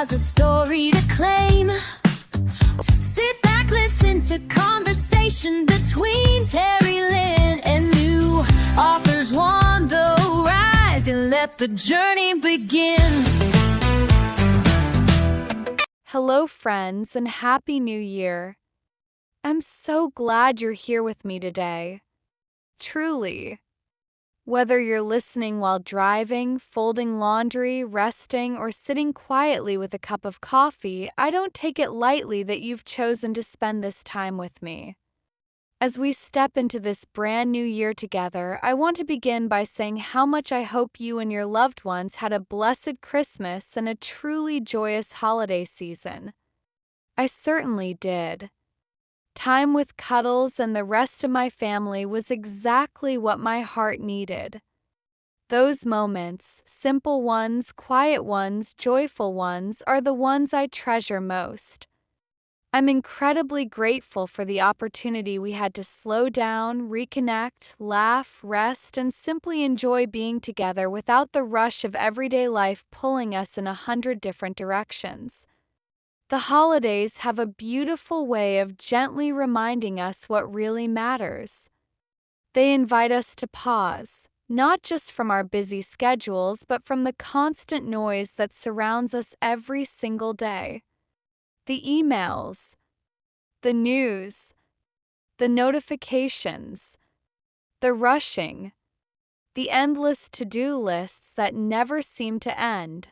has a story to claim. Sit back, listen to conversation between Terry Lynn and new authors on the rise, and let the journey begin. Hello, friends, and Happy New Year. I'm so glad you're here with me today. Truly. Whether you're listening while driving, folding laundry, resting, or sitting quietly with a cup of coffee, I don't take it lightly that you've chosen to spend this time with me. As we step into this brand new year together, I want to begin by saying how much I hope you and your loved ones had a blessed Christmas and a truly joyous holiday season. I certainly did. Time with Cuddles and the rest of my family was exactly what my heart needed. Those moments, simple ones, quiet ones, joyful ones, are the ones I treasure most. I'm incredibly grateful for the opportunity we had to slow down, reconnect, laugh, rest, and simply enjoy being together without the rush of everyday life pulling us in 100 different directions. The holidays have a beautiful way of gently reminding us what really matters. They invite us to pause, not just from our busy schedules, but from the constant noise that surrounds us every single day. The emails, the news, the notifications, the rushing, the endless to-do lists that never seem to end.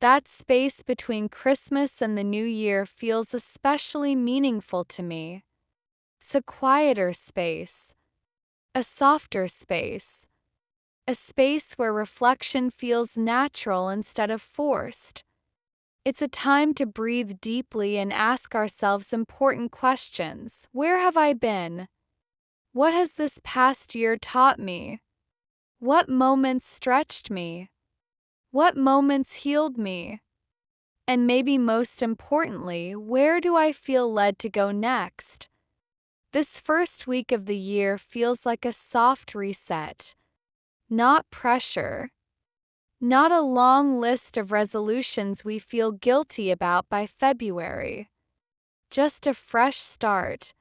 That space between Christmas and the New Year feels especially meaningful to me. It's a quieter space, a softer space, a space where reflection feels natural instead of forced. It's a time to breathe deeply and ask ourselves important questions. Where have I been? What has this past year taught me? What moments stretched me? What moments healed me? And maybe most importantly, where do I feel led to go next? This first week of the year feels like a soft reset, not pressure, not a long list of resolutions we feel guilty about by February. Just a fresh start.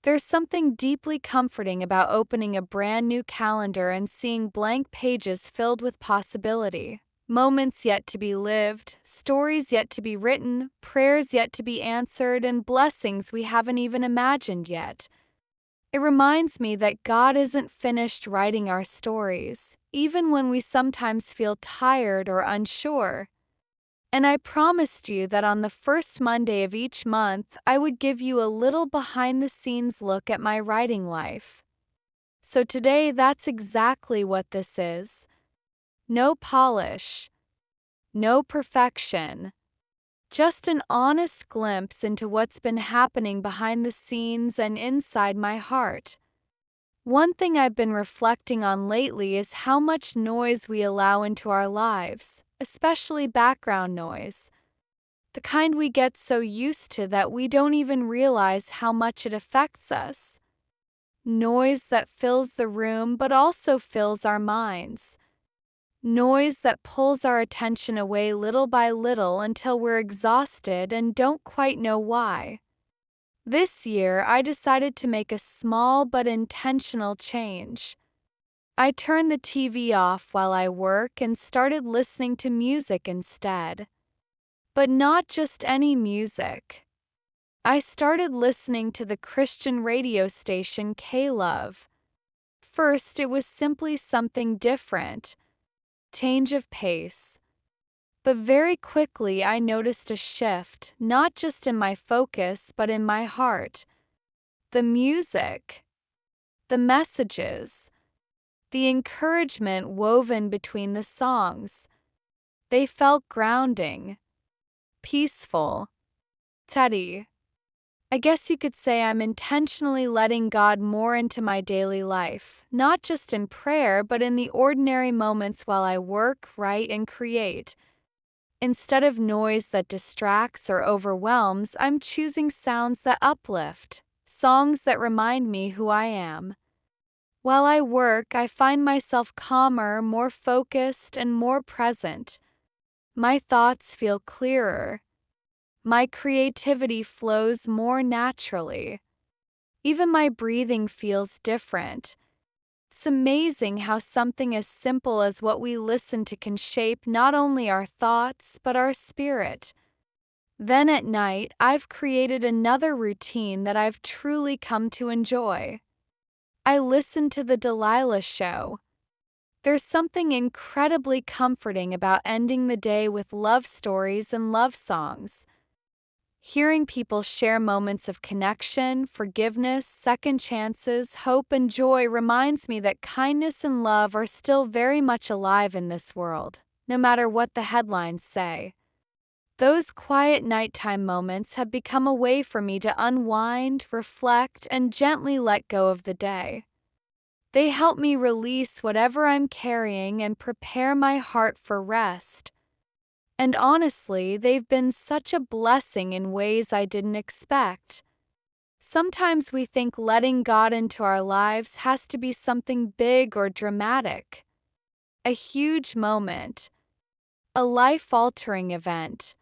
There's something deeply comforting about opening a brand new calendar and seeing blank pages filled with possibility. Moments yet to be lived, stories yet to be written, prayers yet to be answered, and blessings we haven't even imagined yet. It reminds me that God isn't finished writing our stories, even when we sometimes feel tired or unsure. And I promised you that on the first Monday of each month, I would give you a little behind-the-scenes look at my writing life. So today, that's exactly what this is. No polish, no perfection, just an honest glimpse into what's been happening behind the scenes and inside my heart. One thing I've been reflecting on lately is how much noise we allow into our lives, especially background noise. The kind we get so used to that we don't even realize how much it affects us. Noise that fills the room but also fills our minds. Noise that pulls our attention away little by little until we're exhausted and don't quite know why. This year, I decided to make a small but intentional change. I turned the TV off while I work and started listening to music instead. But not just any music. I started listening to the Christian radio station K-Love. First, it was simply something different. Change of pace. But very quickly I noticed a shift, not just in my focus but in my heart. The music, the messages, the encouragement woven between the songs. They felt grounding, peaceful, steady. I guess you could say I'm intentionally letting God more into my daily life, not just in prayer, but in the ordinary moments while I work, write, and create. Instead of noise that distracts or overwhelms, I'm choosing sounds that uplift, songs that remind me who I am. While I work, I find myself calmer, more focused, and more present. My thoughts feel clearer. My creativity flows more naturally. Even my breathing feels different. It's amazing how something as simple as what we listen to can shape not only our thoughts but our spirit. Then at night, I've created another routine that I've truly come to enjoy. I listen to The Delilah Show. There's something incredibly comforting about ending the day with love stories and love songs. Hearing people share moments of connection, forgiveness, second chances, hope, and joy reminds me that kindness and love are still very much alive in this world, no matter what the headlines say. Those quiet nighttime moments have become a way for me to unwind, reflect, and gently let go of the day. They help me release whatever I'm carrying and prepare my heart for rest. And honestly, they've been such a blessing in ways I didn't expect. Sometimes we think letting God into our lives has to be something big or dramatic, a huge moment, a life-altering event.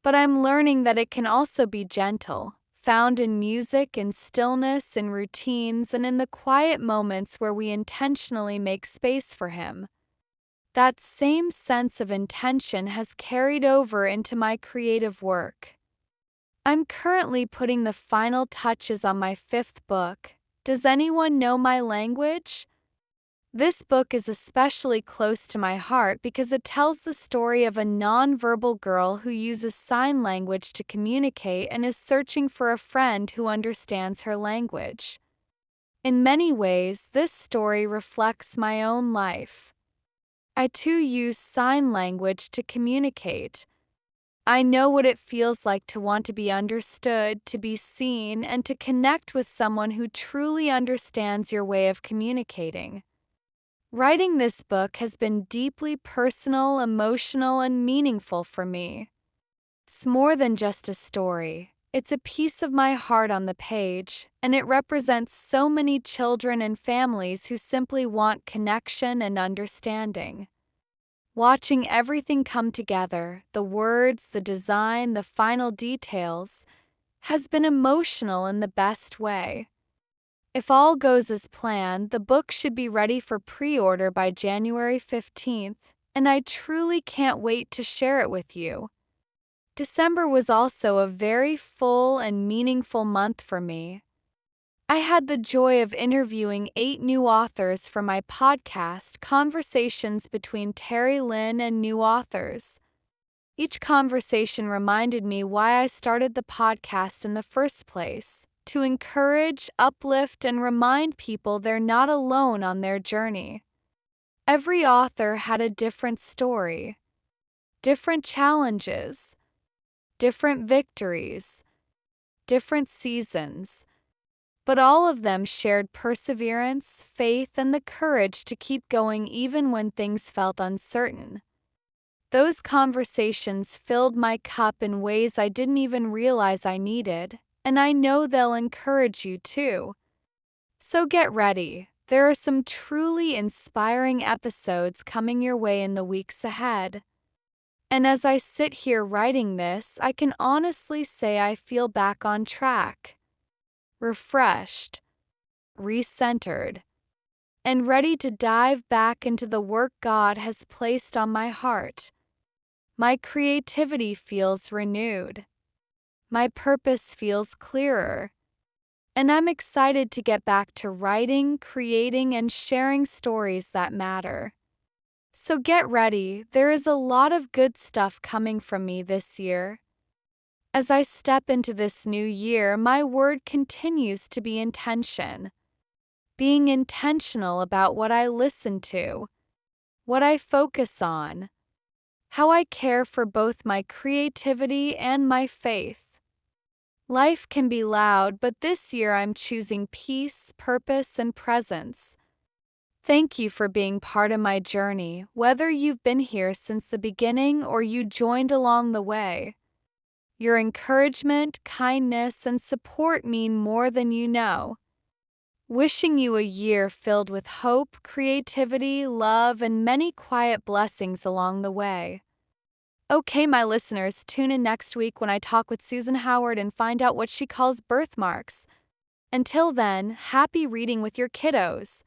But I'm learning that it can also be gentle, found in music, in stillness, in routines, and in the quiet moments where we intentionally make space for Him. That same sense of intention has carried over into my creative work. I'm currently putting the final touches on my 5th book, Does Anyone Know My Language? This book is especially close to my heart because it tells the story of a nonverbal girl who uses sign language to communicate and is searching for a friend who understands her language. In many ways, this story reflects my own life. I too use sign language to communicate. I know what it feels like to want to be understood, to be seen, and to connect with someone who truly understands your way of communicating. Writing this book has been deeply personal, emotional, and meaningful for me. It's more than just a story. It's a piece of my heart on the page, and it represents so many children and families who simply want connection and understanding. Watching everything come together, the words, the design, the final details, has been emotional in the best way. If all goes as planned, the book should be ready for pre-order by January 15th, and I truly can't wait to share it with you. December was also a very full and meaningful month for me. I had the joy of interviewing 8 new authors for my podcast, Conversations Between Terry Lynn and New Authors. Each conversation reminded me why I started the podcast in the first place, to encourage, uplift, and remind people they're not alone on their journey. Every author had a different story, different challenges, different victories, different seasons. But all of them shared perseverance, faith, and the courage to keep going even when things felt uncertain. Those conversations filled my cup in ways I didn't even realize I needed, and I know they'll encourage you too. So get ready. There are some truly inspiring episodes coming your way in the weeks ahead. And as I sit here writing this, I can honestly say I feel back on track, refreshed, recentered, and ready to dive back into the work God has placed on my heart. My creativity feels renewed. My purpose feels clearer. And I'm excited to get back to writing, creating, and sharing stories that matter. So get ready, there is a lot of good stuff coming from me this year. As I step into this new year, my word continues to be intention. Being intentional about what I listen to, what I focus on, how I care for both my creativity and my faith. Life can be loud, but this year I'm choosing peace, purpose, and presence. Thank you for being part of my journey, whether you've been here since the beginning or you joined along the way. Your encouragement, kindness, and support mean more than you know. Wishing you a year filled with hope, creativity, love, and many quiet blessings along the way. Okay, my listeners, tune in next week when I talk with Susan Howard and find out what she calls birthmarks. Until then, happy reading with your kiddos.